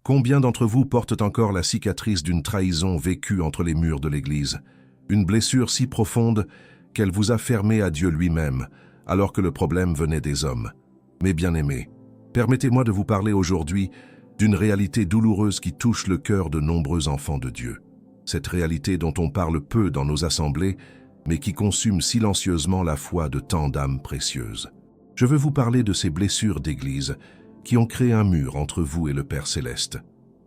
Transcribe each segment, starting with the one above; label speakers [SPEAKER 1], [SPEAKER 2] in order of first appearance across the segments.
[SPEAKER 1] Combien d'entre vous portent encore la cicatrice d'une trahison vécue entre les murs de l'Église? Une blessure si profonde qu'elle vous a fermé à Dieu lui-même, alors que le problème venait des hommes. Mes bien-aimés, permettez-moi de vous parler aujourd'hui d'une réalité douloureuse qui touche le cœur de nombreux enfants de Dieu. Cette réalité dont on parle peu dans nos assemblées, mais qui consume silencieusement la foi de tant d'âmes précieuses. Je veux vous parler de ces blessures d'Église qui ont créé un mur entre vous et le Père Céleste.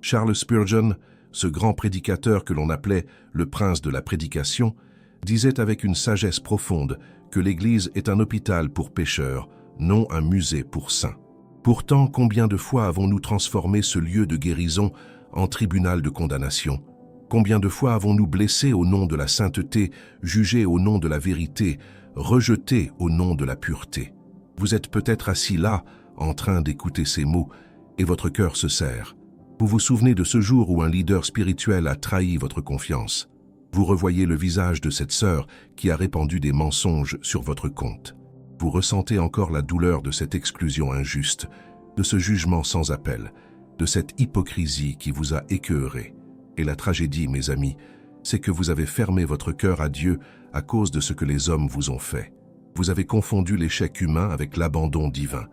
[SPEAKER 1] Charles Spurgeon, ce grand prédicateur que l'on appelait le prince de la prédication, disait avec une sagesse profonde que l'Église est un hôpital pour pécheurs, non un musée pour saints. Pourtant, combien de fois avons-nous transformé ce lieu de guérison en tribunal de condamnation? Combien de fois avons-nous blessé au nom de la sainteté, jugé au nom de la vérité, rejeté au nom de la pureté? Vous êtes peut-être assis là, en train d'écouter ces mots, et votre cœur se serre. Vous vous souvenez de ce jour où un leader spirituel a trahi votre confiance. Vous revoyez le visage de cette sœur qui a répandu des mensonges sur votre compte. Vous ressentez encore la douleur de cette exclusion injuste, de ce jugement sans appel, de cette hypocrisie qui vous a écœuré. Et la tragédie, mes amis, c'est que vous avez fermé votre cœur à Dieu à cause de ce que les hommes vous ont fait. Vous avez confondu l'échec humain avec l'abandon divin.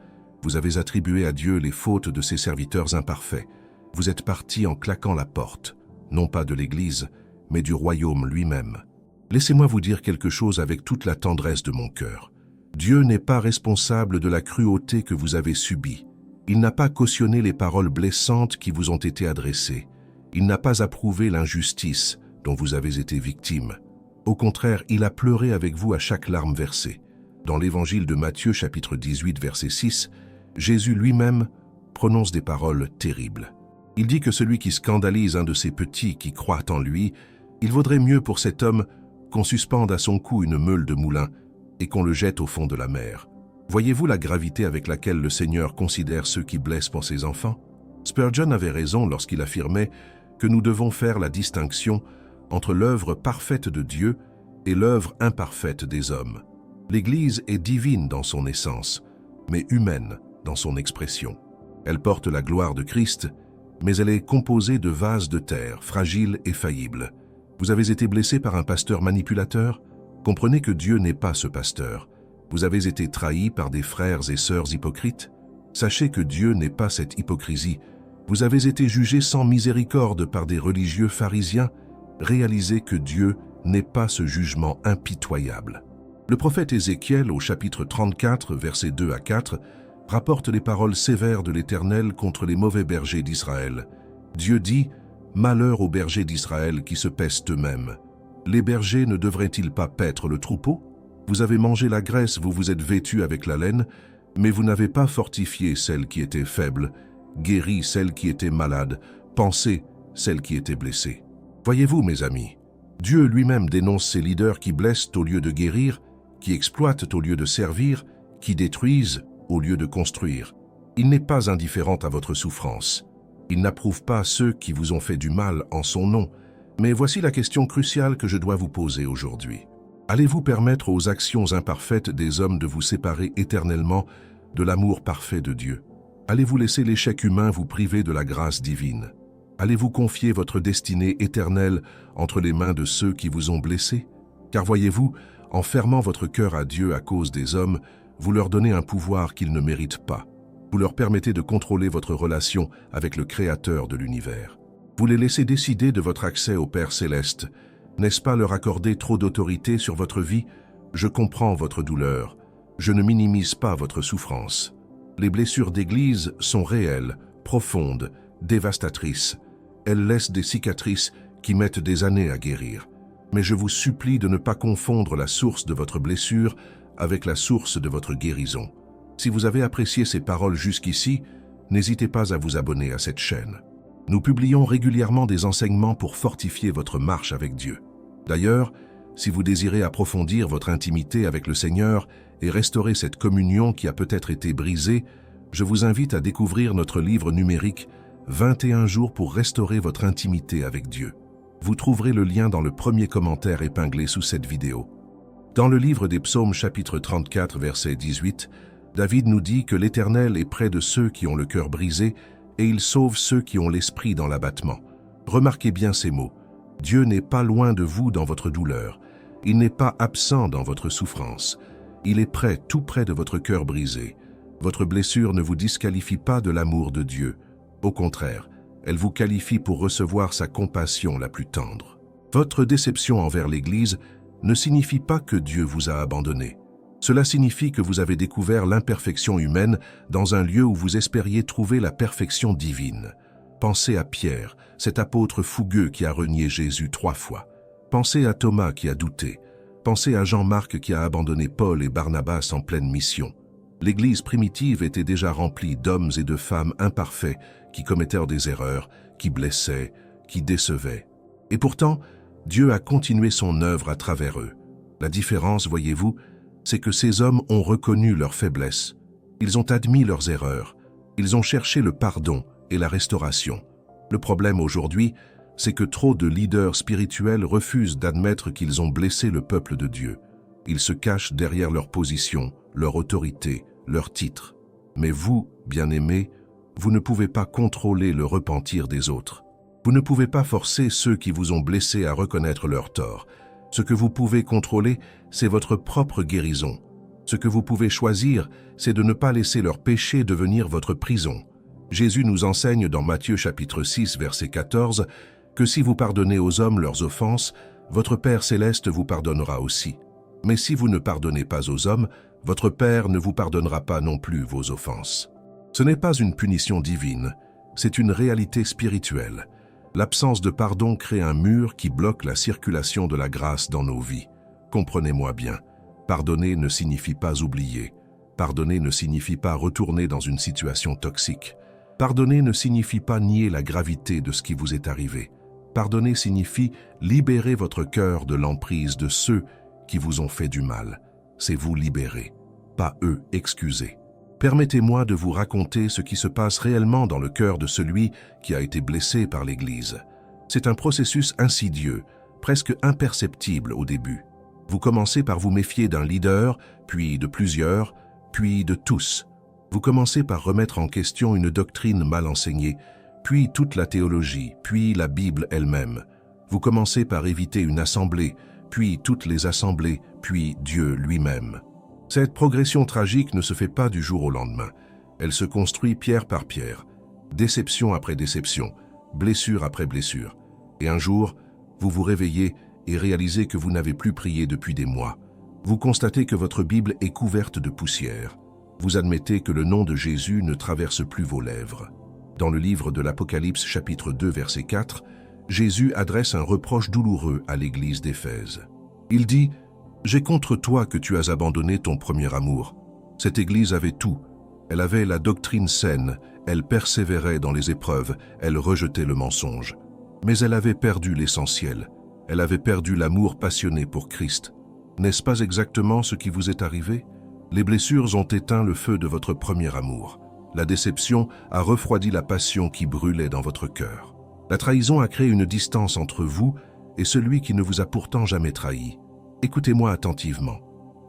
[SPEAKER 1] Vous avez attribué à Dieu les fautes de ses serviteurs imparfaits. Vous êtes partis en claquant la porte, non pas de l'Église, mais du royaume lui-même. Laissez-moi vous dire quelque chose avec toute la tendresse de mon cœur. Dieu n'est pas responsable de la cruauté que vous avez subie. Il n'a pas cautionné les paroles blessantes qui vous ont été adressées. Il n'a pas approuvé l'injustice dont vous avez été victime. Au contraire, il a pleuré avec vous à chaque larme versée. Dans l'évangile de Matthieu, chapitre 18, verset 6, Jésus lui-même prononce des paroles terribles. Il dit que celui qui scandalise un de ses petits qui croient en lui, il vaudrait mieux pour cet homme qu'on suspende à son cou une meule de moulin et qu'on le jette au fond de la mer. Voyez-vous la gravité avec laquelle le Seigneur considère ceux qui blessent pour ses enfants? Spurgeon avait raison lorsqu'il affirmait que nous devons faire la distinction entre l'œuvre parfaite de Dieu et l'œuvre imparfaite des hommes. L'Église est divine dans son essence, mais humaine dans son expression. Elle porte la gloire de Christ, mais elle est composée de vases de terre, fragiles et faillibles. Vous avez été blessé par un pasteur manipulateur? Comprenez que Dieu n'est pas ce pasteur. Vous avez été trahi par des frères et sœurs hypocrites? Sachez que Dieu n'est pas cette hypocrisie. Vous avez été jugé sans miséricorde par des religieux pharisiens? Réalisez que Dieu n'est pas ce jugement impitoyable. Le prophète Ézéchiel, au chapitre 34, versets 2 à 4, rapporte les paroles sévères de l'Éternel contre les mauvais bergers d'Israël. Dieu dit « Malheur aux bergers d'Israël qui se paissent eux-mêmes. Les bergers ne devraient-ils pas paître le troupeau? Vous avez mangé la graisse, vous vous êtes vêtus avec la laine, mais vous n'avez pas fortifié celle qui était faible, guéri celle qui était malade, pansé celle qui était blessée. » Voyez-vous, mes amis, Dieu lui-même dénonce ces leaders qui blessent au lieu de guérir, qui exploitent au lieu de servir, qui détruisent au lieu de construire. Il n'est pas indifférent à votre souffrance. Il n'approuve pas ceux qui vous ont fait du mal en son nom. Mais voici la question cruciale que je dois vous poser aujourd'hui. Allez-vous permettre aux actions imparfaites des hommes de vous séparer éternellement de l'amour parfait de Dieu? Allez-vous laisser l'échec humain vous priver de la grâce divine? Allez-vous confier votre destinée éternelle entre les mains de ceux qui vous ont blessé? Car voyez-vous, en fermant votre cœur à Dieu à cause des hommes, vous leur donnez un pouvoir qu'ils ne méritent pas. Vous leur permettez de contrôler votre relation avec le Créateur de l'univers. Vous les laissez décider de votre accès au Père Céleste. N'est-ce pas leur accorder trop d'autorité sur votre vie? Je comprends votre douleur. Je ne minimise pas votre souffrance. Les blessures d'Église sont réelles, profondes, dévastatrices. Elles laissent des cicatrices qui mettent des années à guérir. Mais je vous supplie de ne pas confondre la source de votre blessure avec la source de votre guérison. Si vous avez apprécié ces paroles jusqu'ici, n'hésitez pas à vous abonner à cette chaîne. Nous publions régulièrement des enseignements pour fortifier votre marche avec Dieu. D'ailleurs, si vous désirez approfondir votre intimité avec le Seigneur et restaurer cette communion qui a peut-être été brisée, je vous invite à découvrir notre livre numérique « 21 jours pour restaurer votre intimité avec Dieu ». Vous trouverez le lien dans le premier commentaire épinglé sous cette vidéo. Dans le livre des Psaumes chapitre 34 verset 18, David nous dit que l'Éternel est près de ceux qui ont le cœur brisé et il sauve ceux qui ont l'esprit dans l'abattement. Remarquez bien ces mots. Dieu n'est pas loin de vous dans votre douleur. Il n'est pas absent dans votre souffrance. Il est près, tout près de votre cœur brisé. Votre blessure ne vous disqualifie pas de l'amour de Dieu. Au contraire, elle vous qualifie pour recevoir sa compassion la plus tendre. Votre déception envers l'Église ne signifie pas que Dieu vous a abandonné. Cela signifie que vous avez découvert l'imperfection humaine dans un lieu où vous espériez trouver la perfection divine. Pensez à Pierre, cet apôtre fougueux qui a renié Jésus 3 fois. Pensez à Thomas qui a douté. Pensez à Jean-Marc qui a abandonné Paul et Barnabas en pleine mission. L'Église primitive était déjà remplie d'hommes et de femmes imparfaits qui commettaient des erreurs, qui blessaient, qui décevaient. Et pourtant, Dieu a continué son œuvre à travers eux. La différence, voyez-vous, c'est que ces hommes ont reconnu leurs faiblesses. Ils ont admis leurs erreurs. Ils ont cherché le pardon et la restauration. Le problème aujourd'hui, c'est que trop de leaders spirituels refusent d'admettre qu'ils ont blessé le peuple de Dieu. Ils se cachent derrière leur position, leur autorité, leur titre. Mais vous, bien-aimés, vous ne pouvez pas contrôler le repentir des autres. Vous ne pouvez pas forcer ceux qui vous ont blessés à reconnaître leur tort. Ce que vous pouvez contrôler, c'est votre propre guérison. Ce que vous pouvez choisir, c'est de ne pas laisser leur péché devenir votre prison. Jésus nous enseigne dans Matthieu chapitre 6, verset 14, que si vous pardonnez aux hommes leurs offenses, votre Père céleste vous pardonnera aussi. Mais si vous ne pardonnez pas aux hommes, votre Père ne vous pardonnera pas non plus vos offenses. Ce n'est pas une punition divine, c'est une réalité spirituelle. L'absence de pardon crée un mur qui bloque la circulation de la grâce dans nos vies. Comprenez-moi bien, pardonner ne signifie pas oublier. Pardonner ne signifie pas retourner dans une situation toxique. Pardonner ne signifie pas nier la gravité de ce qui vous est arrivé. Pardonner signifie libérer votre cœur de l'emprise de ceux qui vous ont fait du mal. C'est vous libérer, pas eux excuser. Permettez-moi de vous raconter ce qui se passe réellement dans le cœur de celui qui a été blessé par l'Église. C'est un processus insidieux, presque imperceptible au début. Vous commencez par vous méfier d'un leader, puis de plusieurs, puis de tous. Vous commencez par remettre en question une doctrine mal enseignée, puis toute la théologie, puis la Bible elle-même. Vous commencez par éviter une assemblée, puis toutes les assemblées, puis Dieu lui-même. Cette progression tragique ne se fait pas du jour au lendemain. Elle se construit pierre par pierre, déception après déception, blessure après blessure. Et un jour, vous vous réveillez et réalisez que vous n'avez plus prié depuis des mois. Vous constatez que votre Bible est couverte de poussière. Vous admettez que le nom de Jésus ne traverse plus vos lèvres. Dans le livre de l'Apocalypse chapitre 2 verset 4, Jésus adresse un reproche douloureux à l'église d'Éphèse. Il dit « J'ai contre toi que tu as abandonné ton premier amour. » Cette église avait tout. Elle avait la doctrine saine, elle persévérait dans les épreuves, elle rejetait le mensonge. Mais elle avait perdu l'essentiel. Elle avait perdu l'amour passionné pour Christ. N'est-ce pas exactement ce qui vous est arrivé? Les blessures ont éteint le feu de votre premier amour. La déception a refroidi la passion qui brûlait dans votre cœur. La trahison a créé une distance entre vous et celui qui ne vous a pourtant jamais trahi. Écoutez-moi attentivement.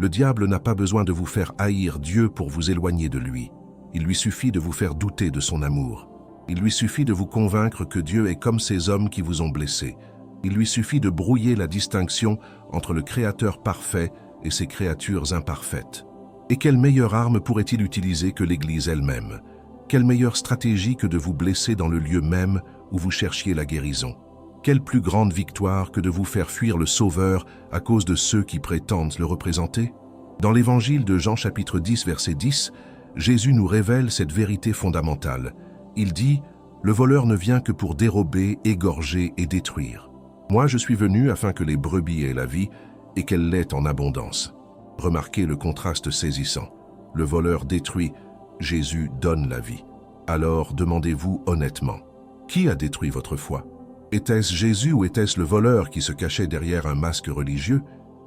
[SPEAKER 1] Le diable n'a pas besoin de vous faire haïr Dieu pour vous éloigner de lui. Il lui suffit de vous faire douter de son amour. Il lui suffit de vous convaincre que Dieu est comme ces hommes qui vous ont blessés. Il lui suffit de brouiller la distinction entre le Créateur parfait et ses créatures imparfaites. Et quelle meilleure arme pourrait-il utiliser que l'Église elle-même? Quelle meilleure stratégie que de vous blesser dans le lieu même où vous cherchiez la guérison? Quelle plus grande victoire que de vous faire fuir le Sauveur à cause de ceux qui prétendent le représenter? Dans l'Évangile de Jean chapitre 10 verset 10, Jésus nous révèle cette vérité fondamentale. Il dit « Le voleur ne vient que pour dérober, égorger et détruire. Moi je suis venu afin que les brebis aient la vie et qu'elle l'ait en abondance. » Remarquez le contraste saisissant. Le voleur détruit, Jésus donne la vie. Alors demandez-vous honnêtement, qui a détruit votre foi? Était-ce Jésus ou était-ce le voleur qui se cachait derrière un masque religieux?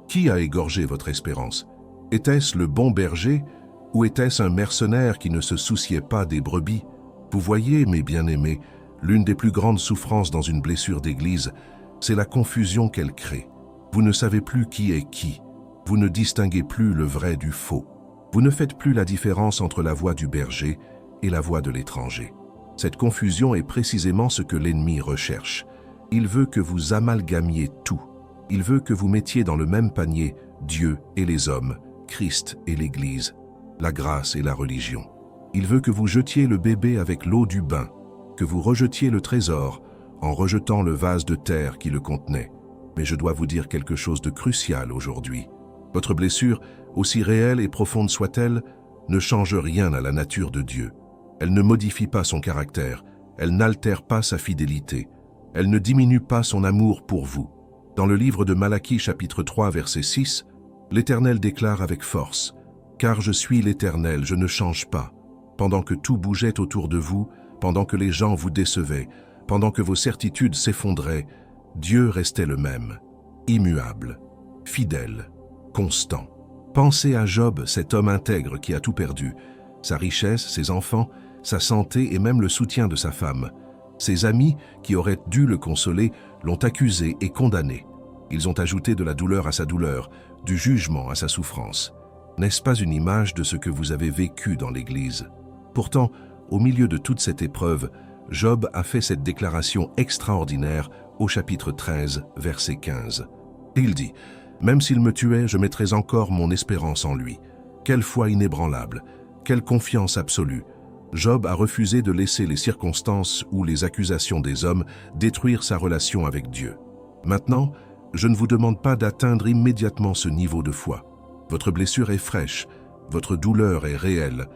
[SPEAKER 1] Qui a égorgé votre espérance? Était-ce le bon berger ou était-ce un mercenaire qui ne se souciait pas des brebis? Vous voyez, mes bien-aimés, l'une des plus grandes souffrances dans une blessure d'église, c'est la confusion qu'elle crée. Vous ne savez plus qui est qui. Vous ne distinguez plus le vrai du faux. Vous ne faites plus la différence entre la voix du berger et la voix de l'étranger. Cette confusion est précisément ce que l'ennemi recherche. Il veut que vous amalgamiez tout. Il veut que vous mettiez dans le même panier Dieu et les hommes, Christ et l'Église, la grâce et la religion. Il veut que vous jetiez le bébé avec l'eau du bain, que vous rejetiez le trésor en rejetant le vase de terre qui le contenait. Mais je dois vous dire quelque chose de crucial aujourd'hui. Votre blessure, aussi réelle et profonde soit-elle, ne change rien à la nature de Dieu. Elle ne modifie pas son caractère, elle n'altère pas sa fidélité, elle ne diminue pas son amour pour vous. Dans le livre de Malachie chapitre 3 verset 6, l'Éternel déclare avec force « Car je suis l'Éternel, je ne change pas. Pendant que tout bougeait autour de vous, pendant que les gens vous décevaient, pendant que vos certitudes s'effondraient, Dieu restait le même, immuable, fidèle, constant. » Pensez à Job, cet homme intègre qui a tout perdu, sa richesse, ses enfants, sa santé et même le soutien de sa femme. Ses amis, qui auraient dû le consoler, l'ont accusé et condamné. Ils ont ajouté de la douleur à sa douleur, du jugement à sa souffrance. N'est-ce pas une image de ce que vous avez vécu dans l'Église? Pourtant, au milieu de toute cette épreuve, Job a fait cette déclaration extraordinaire au chapitre 13, verset 15. Il dit « Même s'il me tuait, je mettrais encore mon espérance en lui. Quelle foi inébranlable, quelle confiance absolue. » Job a refusé de laisser les circonstances ou les accusations des hommes détruire sa relation avec Dieu. Maintenant, je ne vous demande pas d'atteindre immédiatement ce niveau de foi. Votre blessure est fraîche, votre douleur est réelle,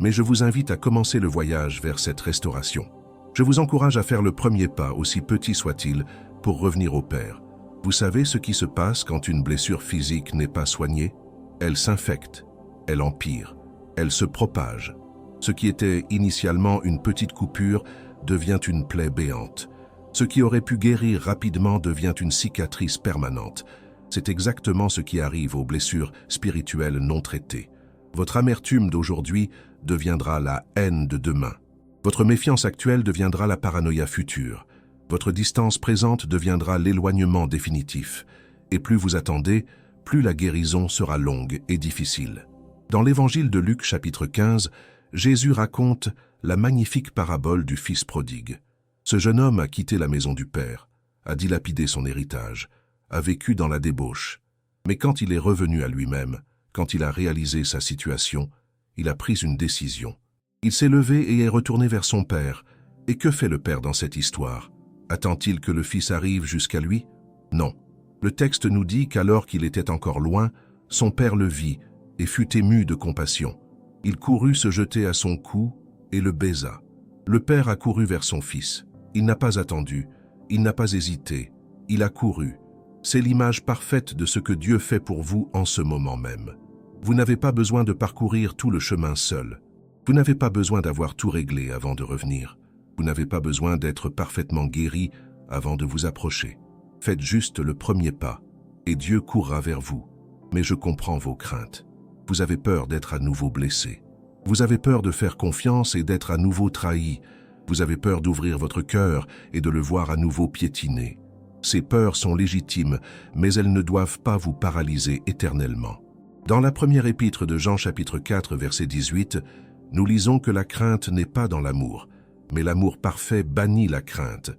[SPEAKER 1] mais je vous invite à commencer le voyage vers cette restauration. Je vous encourage à faire le premier pas, aussi petit soit-il, pour revenir au Père. Vous savez ce qui se passe quand une blessure physique n'est pas soignée? Elle s'infecte, elle empire, elle se propage. Ce qui était initialement une petite coupure devient une plaie béante. Ce qui aurait pu guérir rapidement devient une cicatrice permanente. C'est exactement ce qui arrive aux blessures spirituelles non traitées. Votre amertume d'aujourd'hui deviendra la haine de demain. Votre méfiance actuelle deviendra la paranoïa future. Votre distance présente deviendra l'éloignement définitif. Et plus vous attendez, plus la guérison sera longue et difficile. Dans l'évangile de Luc chapitre 15, Jésus raconte la magnifique parabole du fils prodigue. Ce jeune homme a quitté la maison du Père, a dilapidé son héritage, a vécu dans la débauche. Mais quand il est revenu à lui-même, quand il a réalisé sa situation, il a pris une décision. Il s'est levé et est retourné vers son père. Et que fait le père dans cette histoire? Attend-il que le fils arrive jusqu'à lui? Non. Le texte nous dit qu'alors qu'il était encore loin, son père le vit et fut ému de compassion. Il courut se jeter à son cou et le baisa. Le père a couru vers son fils. Il n'a pas attendu, il n'a pas hésité, il a couru. C'est l'image parfaite de ce que Dieu fait pour vous en ce moment même. Vous n'avez pas besoin de parcourir tout le chemin seul. Vous n'avez pas besoin d'avoir tout réglé avant de revenir. Vous n'avez pas besoin d'être parfaitement guéri avant de vous approcher. Faites juste le premier pas, et Dieu courra vers vous. Mais je comprends vos craintes. Vous avez peur d'être à nouveau blessé. Vous avez peur de faire confiance et d'être à nouveau trahi. Vous avez peur d'ouvrir votre cœur et de le voir à nouveau piétiné. Ces peurs sont légitimes, mais elles ne doivent pas vous paralyser éternellement. Dans la première épître de Jean chapitre 4 verset 18, nous lisons que la crainte n'est pas dans l'amour, mais l'amour parfait bannit la crainte,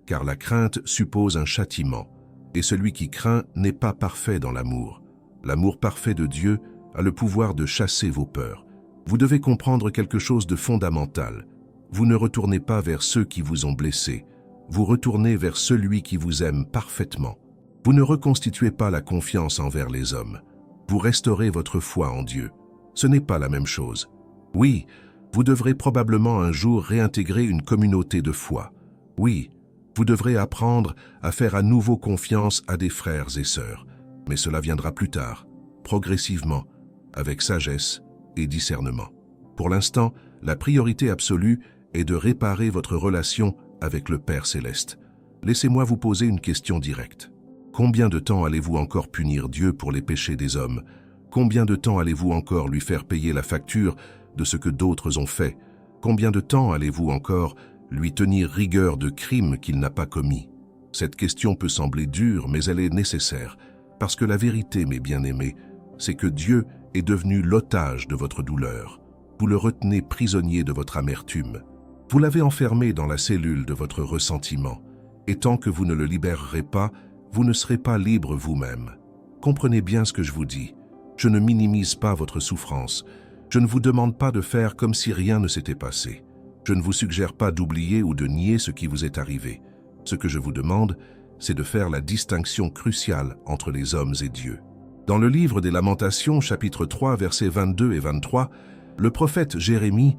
[SPEAKER 1] car la crainte suppose un châtiment, et celui qui craint n'est pas parfait dans l'amour. L'amour parfait de Dieu a le pouvoir de chasser vos peurs. Vous devez comprendre quelque chose de fondamental. Vous ne retournez pas vers ceux qui vous ont blessé, vous retournez vers celui qui vous aime parfaitement. Vous ne reconstituez pas la confiance envers les hommes. Vous restaurez votre foi en Dieu. Ce n'est pas la même chose. Oui, vous devrez probablement un jour réintégrer une communauté de foi. Oui, vous devrez apprendre à faire à nouveau confiance à des frères et sœurs. Mais cela viendra plus tard, progressivement, avec sagesse et discernement. Pour l'instant, la priorité absolue est de réparer votre relation avec le Père Céleste. Laissez-moi vous poser une question directe. Combien de temps allez-vous encore punir Dieu pour les péchés des hommes? Combien de temps allez-vous encore lui faire payer la facture de ce que d'autres ont fait? Combien de temps allez-vous encore lui tenir rigueur de crimes qu'il n'a pas commis? Cette question peut sembler dure, mais elle est nécessaire, parce que la vérité, mes bien-aimés, c'est que Dieu est devenu l'otage de votre douleur. Vous le retenez prisonnier de votre amertume. Vous l'avez enfermé dans la cellule de votre ressentiment, et tant que vous ne le libérerez pas, vous ne serez pas libre vous-même. Comprenez bien ce que je vous dis. Je ne minimise pas votre souffrance. Je ne vous demande pas de faire comme si rien ne s'était passé. Je ne vous suggère pas d'oublier ou de nier ce qui vous est arrivé. Ce que je vous demande, c'est de faire la distinction cruciale entre les hommes et Dieu. Dans le livre des Lamentations, chapitre 3, versets 22 et 23, le prophète Jérémie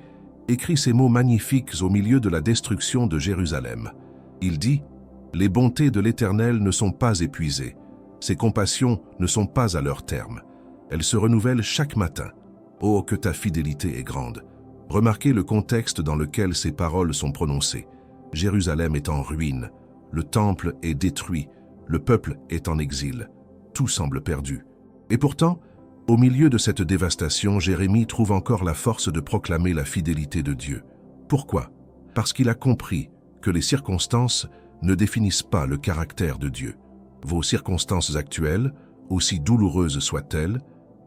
[SPEAKER 1] écrit ces mots magnifiques au milieu de la destruction de Jérusalem. Il dit « Les bontés de l'Éternel ne sont pas épuisées. Ses compassions ne sont pas à leur terme. Elles se renouvellent chaque matin. Oh, que ta fidélité est grande !» Remarquez le contexte dans lequel ces paroles sont prononcées. Jérusalem est en ruine, le temple est détruit, le peuple est en exil. Tout semble perdu. Et pourtant, au milieu de cette dévastation, Jérémie trouve encore la force de proclamer la fidélité de Dieu. Pourquoi? Parce qu'il a compris que les circonstances ne définissent pas le caractère de Dieu. Vos circonstances actuelles, aussi douloureuses soient-elles,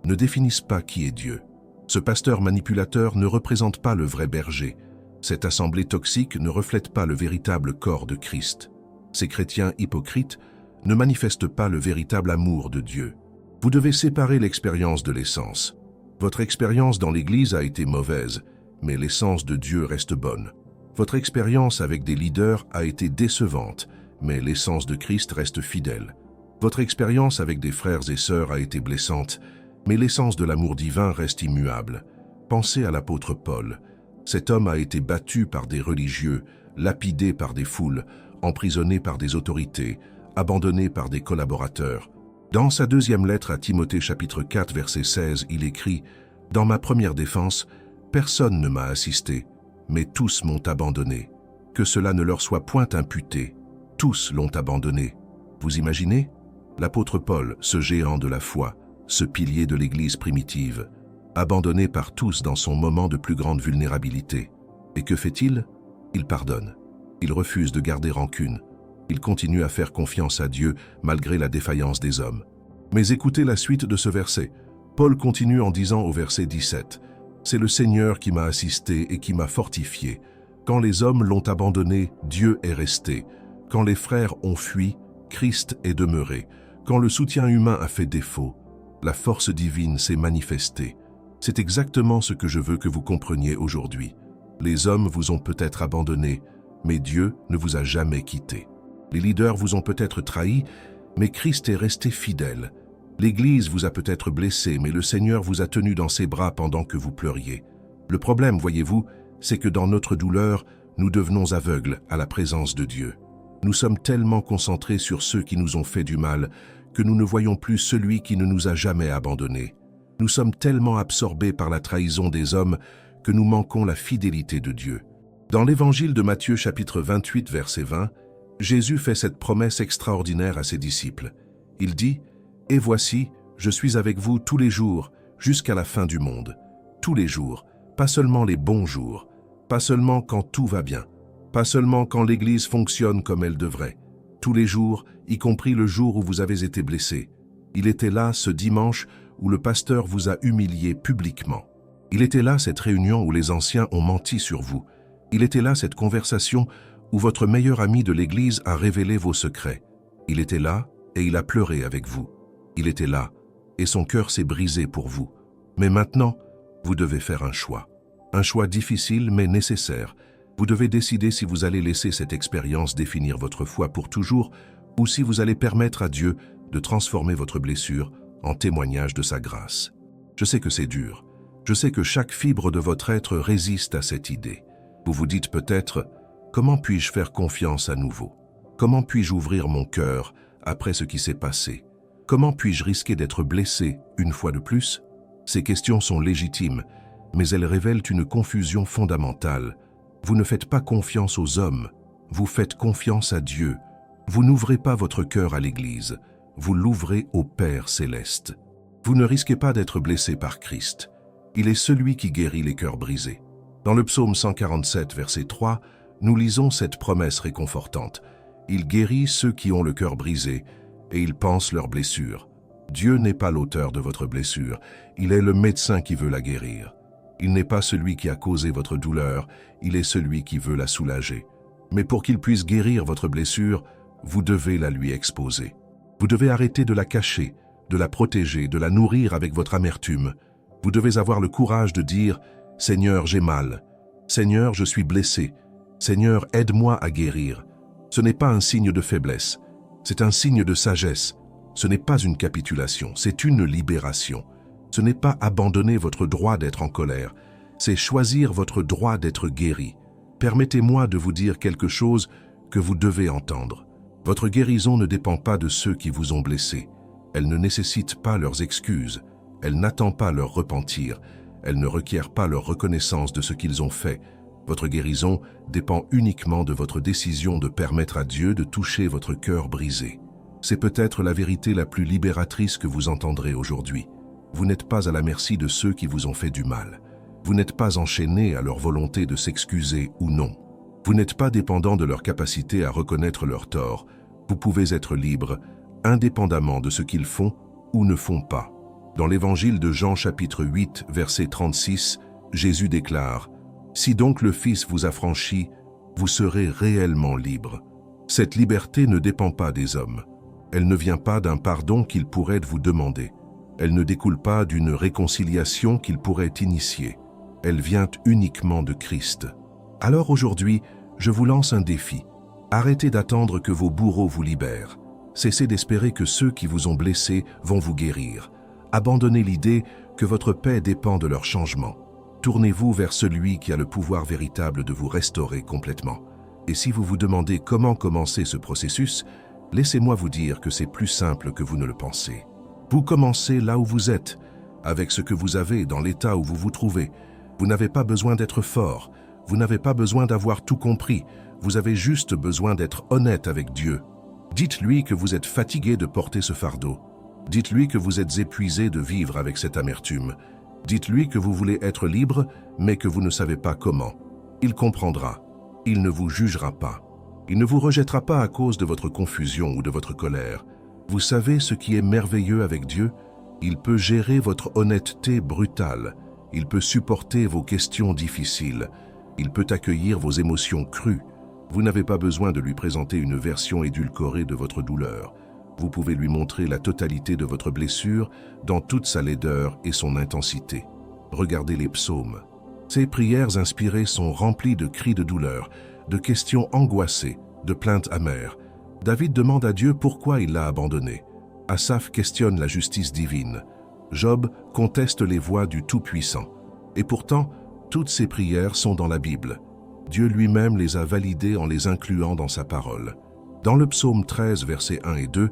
[SPEAKER 1] ne définissent pas qui est Dieu. Ce pasteur manipulateur ne représente pas le vrai berger. Cette assemblée toxique ne reflète pas le véritable corps de Christ. Ces chrétiens hypocrites ne manifestent pas le véritable amour de Dieu. Vous devez séparer l'expérience de l'essence. Votre expérience dans l'Église a été mauvaise, mais l'essence de Dieu reste bonne. Votre expérience avec des leaders a été décevante, mais l'essence de Christ reste fidèle. Votre expérience avec des frères et sœurs a été blessante, mais l'essence de l'amour divin reste immuable. Pensez à l'apôtre Paul. Cet homme a été battu par des religieux, lapidé par des foules, emprisonné par des autorités, abandonné par des collaborateurs. Dans sa deuxième lettre à Timothée chapitre 4 verset 16, il écrit « Dans ma première défense, personne ne m'a assisté, mais tous m'ont abandonné. Que cela ne leur soit point imputé. Tous l'ont abandonné. » Vous imaginez? L'apôtre Paul, ce géant de la foi, ce pilier de l'Église primitive, abandonné par tous dans son moment de plus grande vulnérabilité. Et que fait-il? Il pardonne. Il refuse de garder rancune. Il continue à faire confiance à Dieu malgré la défaillance des hommes. Mais écoutez la suite de ce verset. Paul continue en disant au verset 17 « C'est le Seigneur qui m'a assisté et qui m'a fortifié. Quand les hommes l'ont abandonné, Dieu est resté. Quand les frères ont fui, Christ est demeuré. Quand le soutien humain a fait défaut, la force divine s'est manifestée. » C'est exactement ce que je veux que vous compreniez aujourd'hui. Les hommes vous ont peut-être abandonné, mais Dieu ne vous a jamais quitté. Les leaders vous ont peut-être trahi, mais Christ est resté fidèle. L'Église vous a peut-être blessé, mais le Seigneur vous a tenu dans ses bras pendant que vous pleuriez. Le problème, voyez-vous, c'est que dans notre douleur, nous devenons aveugles à la présence de Dieu. Nous sommes tellement concentrés sur ceux qui nous ont fait du mal que nous ne voyons plus celui qui ne nous a jamais abandonnés. Nous sommes tellement absorbés par la trahison des hommes que nous manquons la fidélité de Dieu. Dans l'évangile de Matthieu chapitre 28 verset 20, Jésus fait cette promesse extraordinaire à ses disciples. Il dit « Et voici, je suis avec vous tous les jours, jusqu'à la fin du monde. » Tous les jours, pas seulement les bons jours, pas seulement quand tout va bien, pas seulement quand l'Église fonctionne comme elle devrait. Tous les jours, y compris le jour où vous avez été blessé. Il était là ce dimanche où le pasteur vous a humilié publiquement. Il était là cette réunion où les anciens ont menti sur vous. Il était là cette conversation où votre meilleur ami de l'Église a révélé vos secrets. Il était là et il a pleuré avec vous. Il était là et son cœur s'est brisé pour vous. Mais maintenant, vous devez faire un choix. Un choix difficile mais nécessaire. Vous devez décider si vous allez laisser cette expérience définir votre foi pour toujours ou si vous allez permettre à Dieu de transformer votre blessure en témoignage de sa grâce. Je sais que c'est dur. Je sais que chaque fibre de votre être résiste à cette idée. Vous vous dites peut-être « Comment puis-je faire confiance à nouveau? Comment puis-je ouvrir mon cœur après ce qui s'est passé? Comment puis-je risquer d'être blessé une fois de plus ?» Ces questions sont légitimes, mais elles révèlent une confusion fondamentale. Vous ne faites pas confiance aux hommes, vous faites confiance à Dieu. Vous n'ouvrez pas votre cœur à l'Église, vous l'ouvrez au Père céleste. Vous ne risquez pas d'être blessé par Christ. Il est celui qui guérit les cœurs brisés. Dans le psaume 147, verset 3, nous lisons cette promesse réconfortante. Il guérit ceux qui ont le cœur brisé et il pense leurs blessures. Dieu n'est pas l'auteur de votre blessure, il est le médecin qui veut la guérir. Il n'est pas celui qui a causé votre douleur, il est celui qui veut la soulager. Mais pour qu'il puisse guérir votre blessure, vous devez la lui exposer. Vous devez arrêter de la cacher, de la protéger, de la nourrir avec votre amertume. Vous devez avoir le courage de dire « Seigneur, j'ai mal. Seigneur, je suis blessé. Seigneur, aide-moi à guérir. » Ce n'est pas un signe de faiblesse, c'est un signe de sagesse. Ce n'est pas une capitulation, c'est une libération. Ce n'est pas abandonner votre droit d'être en colère, c'est choisir votre droit d'être guéri. Permettez-moi de vous dire quelque chose que vous devez entendre. Votre guérison ne dépend pas de ceux qui vous ont blessé. Elle ne nécessite pas leurs excuses. Elle n'attend pas leur repentir. Elle ne requiert pas leur reconnaissance de ce qu'ils ont fait. Votre guérison dépend uniquement de votre décision de permettre à Dieu de toucher votre cœur brisé. C'est peut-être la vérité la plus libératrice que vous entendrez aujourd'hui. Vous n'êtes pas à la merci de ceux qui vous ont fait du mal. Vous n'êtes pas enchaîné à leur volonté de s'excuser ou non. Vous n'êtes pas dépendant de leur capacité à reconnaître leurs torts. Vous pouvez être libre, indépendamment de ce qu'ils font ou ne font pas. Dans l'évangile de Jean chapitre 8, verset 36, Jésus déclare « Si donc le Fils vous affranchit, vous serez réellement libre. » Cette liberté ne dépend pas des hommes. Elle ne vient pas d'un pardon qu'ils pourraient vous demander. Elle ne découle pas d'une réconciliation qu'ils pourraient initier. Elle vient uniquement de Christ. Alors aujourd'hui, je vous lance un défi. Arrêtez d'attendre que vos bourreaux vous libèrent. Cessez d'espérer que ceux qui vous ont blessé vont vous guérir. Abandonnez l'idée que votre paix dépend de leur changement. Tournez-vous vers celui qui a le pouvoir véritable de vous restaurer complètement. Et si vous vous demandez comment commencer ce processus, laissez-moi vous dire que c'est plus simple que vous ne le pensez. Vous commencez là où vous êtes, avec ce que vous avez dans l'état où vous vous trouvez. Vous n'avez pas besoin d'être fort, vous n'avez pas besoin d'avoir tout compris, vous avez juste besoin d'être honnête avec Dieu. Dites-lui que vous êtes fatigué de porter ce fardeau. Dites-lui que vous êtes épuisé de vivre avec cette amertume. Dites-lui que vous voulez être libre, mais que vous ne savez pas comment. Il comprendra. Il ne vous jugera pas. Il ne vous rejettera pas à cause de votre confusion ou de votre colère. Vous savez ce qui est merveilleux avec Dieu? Il peut gérer votre honnêteté brutale. Il peut supporter vos questions difficiles. Il peut accueillir vos émotions crues. Vous n'avez pas besoin de lui présenter une version édulcorée de votre douleur. Vous pouvez lui montrer la totalité de votre blessure dans toute sa laideur et son intensité. Regardez les psaumes. Ces prières inspirées sont remplies de cris de douleur, de questions angoissées, de plaintes amères. David demande à Dieu pourquoi il l'a abandonné. Asaph questionne la justice divine. Job conteste les voies du Tout-Puissant. Et pourtant, toutes ces prières sont dans la Bible. Dieu lui-même les a validées en les incluant dans sa parole. Dans le psaume 13, versets 1 et 2,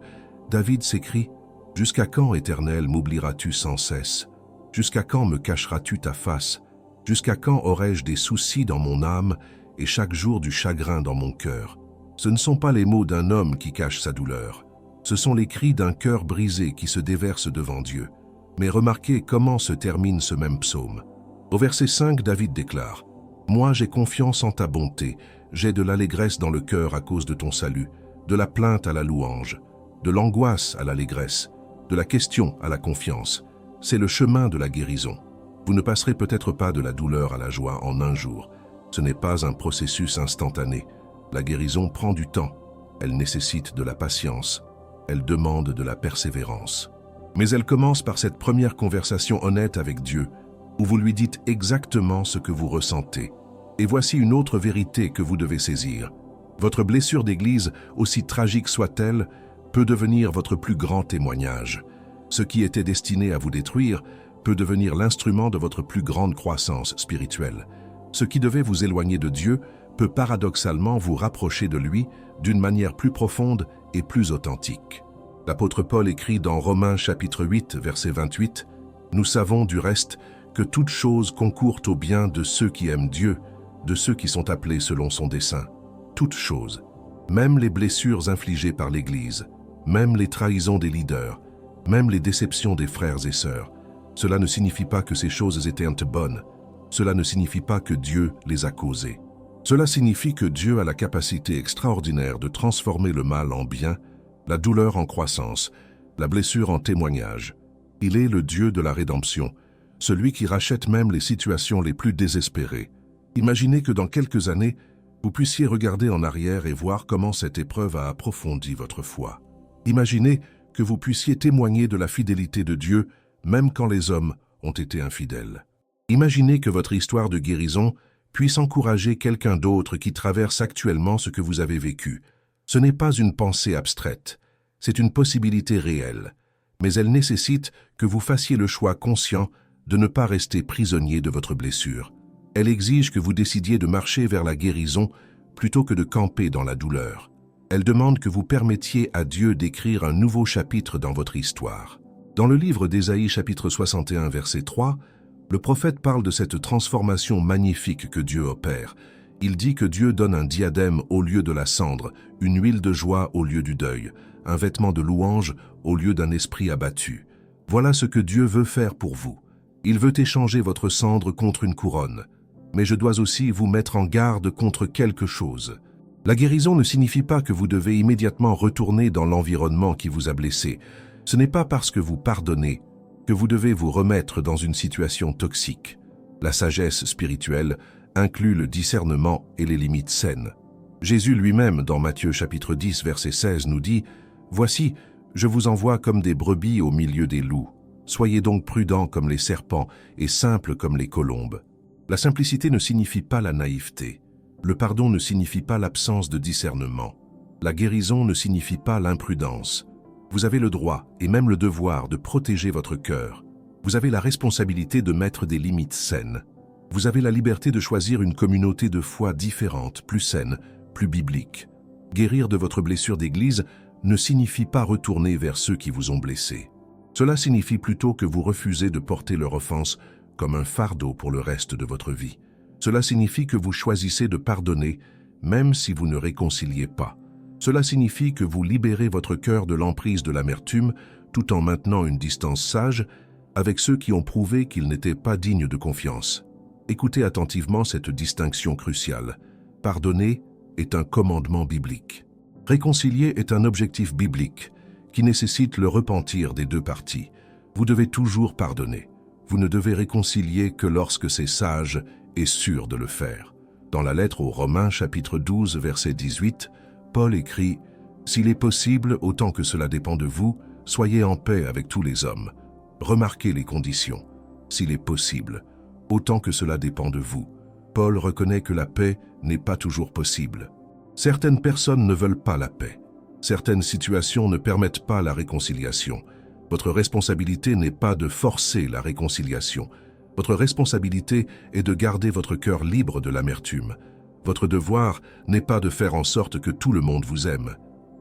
[SPEAKER 1] David s'écrie « Jusqu'à quand, Éternel, m'oublieras-tu sans cesse? Jusqu'à quand me cacheras-tu ta face? Jusqu'à quand aurai-je des soucis dans mon âme et chaque jour du chagrin dans mon cœur? » Ce ne sont pas les mots d'un homme qui cache sa douleur. Ce sont les cris d'un cœur brisé qui se déverse devant Dieu. Mais remarquez comment se termine ce même psaume. Au verset 5, David déclare « Moi j'ai confiance en ta bonté, j'ai de l'allégresse dans le cœur à cause de ton salut, de la plainte à la louange, de l'angoisse à l'allégresse, de la question à la confiance. C'est le chemin de la guérison. Vous ne passerez peut-être pas de la douleur à la joie en un jour. Ce n'est pas un processus instantané. La guérison prend du temps. Elle nécessite de la patience. Elle demande de la persévérance. Mais elle commence par cette première conversation honnête avec Dieu, où vous lui dites exactement ce que vous ressentez. Et voici une autre vérité que vous devez saisir. Votre blessure d'église, aussi tragique soit-elle, peut devenir votre plus grand témoignage. Ce qui était destiné à vous détruire peut devenir l'instrument de votre plus grande croissance spirituelle. Ce qui devait vous éloigner de Dieu peut paradoxalement vous rapprocher de lui d'une manière plus profonde et plus authentique. L'apôtre Paul écrit dans Romains chapitre 8, verset 28, « Nous savons du reste que toute chose concourt au bien de ceux qui aiment Dieu, de ceux qui sont appelés selon son dessein. Toutes choses, même les blessures infligées par l'Église, même les trahisons des leaders, même les déceptions des frères et sœurs. Cela ne signifie pas que ces choses étaient bonnes. Cela ne signifie pas que Dieu les a causées. Cela signifie que Dieu a la capacité extraordinaire de transformer le mal en bien, la douleur en croissance, la blessure en témoignage. Il est le Dieu de la rédemption, celui qui rachète même les situations les plus désespérées. Imaginez que dans quelques années, vous puissiez regarder en arrière et voir comment cette épreuve a approfondi votre foi. Imaginez que vous puissiez témoigner de la fidélité de Dieu, même quand les hommes ont été infidèles. Imaginez que votre histoire de guérison puisse encourager quelqu'un d'autre qui traverse actuellement ce que vous avez vécu. Ce n'est pas une pensée abstraite, c'est une possibilité réelle, mais elle nécessite que vous fassiez le choix conscient de ne pas rester prisonnier de votre blessure. Elle exige que vous décidiez de marcher vers la guérison plutôt que de camper dans la douleur. Elle demande que vous permettiez à Dieu d'écrire un nouveau chapitre dans votre histoire. Dans le livre d'Ésaïe chapitre 61 verset 3, le prophète parle de cette transformation magnifique que Dieu opère. Il dit que Dieu donne un diadème au lieu de la cendre, une huile de joie au lieu du deuil, un vêtement de louange au lieu d'un esprit abattu. Voilà ce que Dieu veut faire pour vous. Il veut échanger votre cendre contre une couronne. Mais je dois aussi vous mettre en garde contre quelque chose. La guérison ne signifie pas que vous devez immédiatement retourner dans l'environnement qui vous a blessé. Ce n'est pas parce que vous pardonnez que vous devez vous remettre dans une situation toxique. La sagesse spirituelle inclut le discernement et les limites saines. Jésus lui-même, dans Matthieu chapitre 10, verset 16, nous dit « Voici, je vous envoie comme des brebis au milieu des loups. Soyez donc prudents comme les serpents et simples comme les colombes. » La simplicité ne signifie pas la naïveté. Le pardon ne signifie pas l'absence de discernement. La guérison ne signifie pas l'imprudence. Vous avez le droit et même le devoir de protéger votre cœur. Vous avez la responsabilité de mettre des limites saines. Vous avez la liberté de choisir une communauté de foi différente, plus saine, plus biblique. Guérir de votre blessure d'église ne signifie pas retourner vers ceux qui vous ont blessé. Cela signifie plutôt que vous refusez de porter leur offense comme un fardeau pour le reste de votre vie. Cela signifie que vous choisissez de pardonner, même si vous ne réconciliez pas. Cela signifie que vous libérez votre cœur de l'emprise de l'amertume, tout en maintenant une distance sage avec ceux qui ont prouvé qu'ils n'étaient pas dignes de confiance. Écoutez attentivement cette distinction cruciale. Pardonner est un commandement biblique. Réconcilier est un objectif biblique qui nécessite le repentir des deux parties. Vous devez toujours pardonner. Vous ne devez réconcilier que lorsque c'est sage et sûr de le faire. Dans la lettre aux Romains, chapitre 12, verset 18, Paul écrit « S'il est possible, autant que cela dépend de vous, soyez en paix avec tous les hommes. Remarquez les conditions. S'il est possible, autant que cela dépend de vous. » Paul reconnaît que la paix n'est pas toujours possible. Certaines personnes ne veulent pas la paix. Certaines situations ne permettent pas la réconciliation. Votre responsabilité n'est pas de forcer la réconciliation. Votre responsabilité est de garder votre cœur libre de l'amertume. Votre devoir n'est pas de faire en sorte que tout le monde vous aime.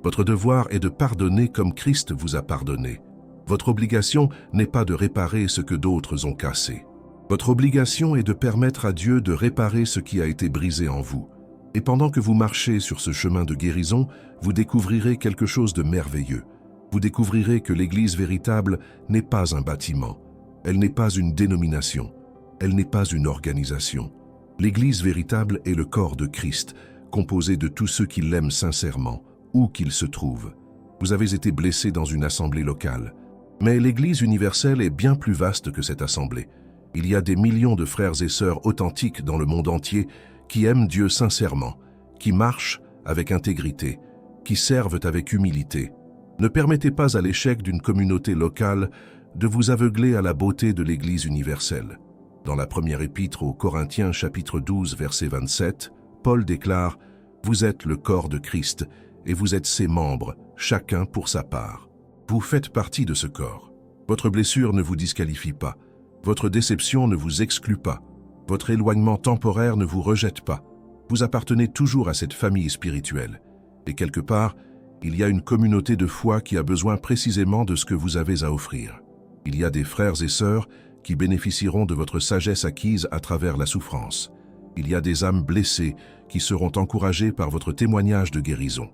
[SPEAKER 1] Votre devoir est de pardonner comme Christ vous a pardonné. Votre obligation n'est pas de réparer ce que d'autres ont cassé. Votre obligation est de permettre à Dieu de réparer ce qui a été brisé en vous. Et pendant que vous marchez sur ce chemin de guérison, vous découvrirez quelque chose de merveilleux. Vous découvrirez que l'Église véritable n'est pas un bâtiment. Elle n'est pas une dénomination. Elle n'est pas une organisation. L'Église véritable est le corps de Christ, composé de tous ceux qui l'aiment sincèrement, où qu'ils se trouvent. Vous avez été blessé dans une assemblée locale. Mais l'Église universelle est bien plus vaste que cette assemblée. Il y a des millions de frères et sœurs authentiques dans le monde entier qui aiment Dieu sincèrement, qui marchent avec intégrité, qui servent avec humilité. Ne permettez pas à l'échec d'une communauté locale de vous aveugler à la beauté de l'Église universelle. Dans la première épître aux Corinthiens, chapitre 12, verset 27, Paul déclare « Vous êtes le corps de Christ et vous êtes ses membres, chacun pour sa part. Vous faites partie de ce corps. Votre blessure ne vous disqualifie pas. Votre déception ne vous exclut pas. Votre éloignement temporaire ne vous rejette pas. Vous appartenez toujours à cette famille spirituelle. Et quelque part, il y a une communauté de foi qui a besoin précisément de ce que vous avez à offrir. Il y a des frères et sœurs qui bénéficieront de votre sagesse acquise à travers la souffrance. Il y a des âmes blessées qui seront encouragées par votre témoignage de guérison.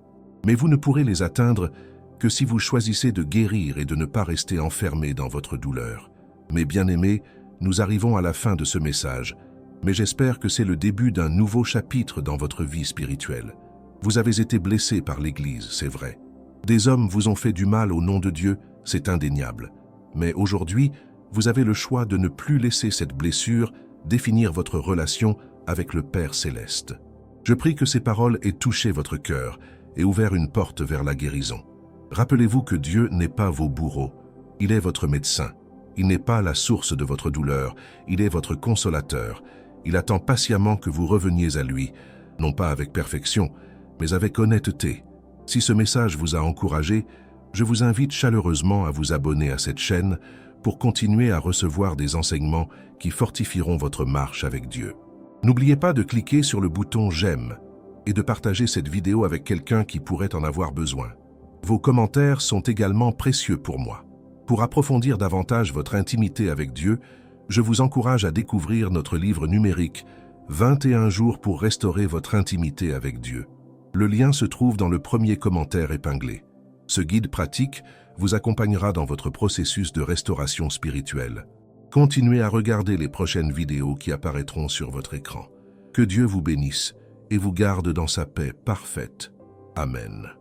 [SPEAKER 1] Mais vous ne pourrez les atteindre que si vous choisissez de guérir et de ne pas rester enfermé dans votre douleur. Mes bien-aimés, nous arrivons à la fin de ce message, mais j'espère que c'est le début d'un nouveau chapitre dans votre vie spirituelle. Vous avez été blessés par l'Église, c'est vrai. Des hommes vous ont fait du mal au nom de Dieu, c'est indéniable. Mais aujourd'hui, vous avez le choix de ne plus laisser cette blessure définir votre relation avec le Père Céleste. Je prie que ces paroles aient touché votre cœur et ouvert une porte vers la guérison. Rappelez-vous que Dieu n'est pas vos bourreaux, il est votre médecin. Il n'est pas la source de votre douleur, il est votre consolateur. Il attend patiemment que vous reveniez à lui, non pas avec perfection, mais avec honnêteté. Si ce message vous a encouragé, je vous invite chaleureusement à vous abonner à cette chaîne pour continuer à recevoir des enseignements qui fortifieront votre marche avec Dieu. N'oubliez pas de cliquer sur le bouton « J'aime » et de partager cette vidéo avec quelqu'un qui pourrait en avoir besoin. Vos commentaires sont également précieux pour moi. Pour approfondir davantage votre intimité avec Dieu, je vous encourage à découvrir notre livre numérique « 21 jours pour restaurer votre intimité avec Dieu ». Le lien se trouve dans le premier commentaire épinglé. Ce guide pratique vous accompagnera dans votre processus de restauration spirituelle. Continuez à regarder les prochaines vidéos qui apparaîtront sur votre écran. Que Dieu vous bénisse et vous garde dans sa paix parfaite. Amen.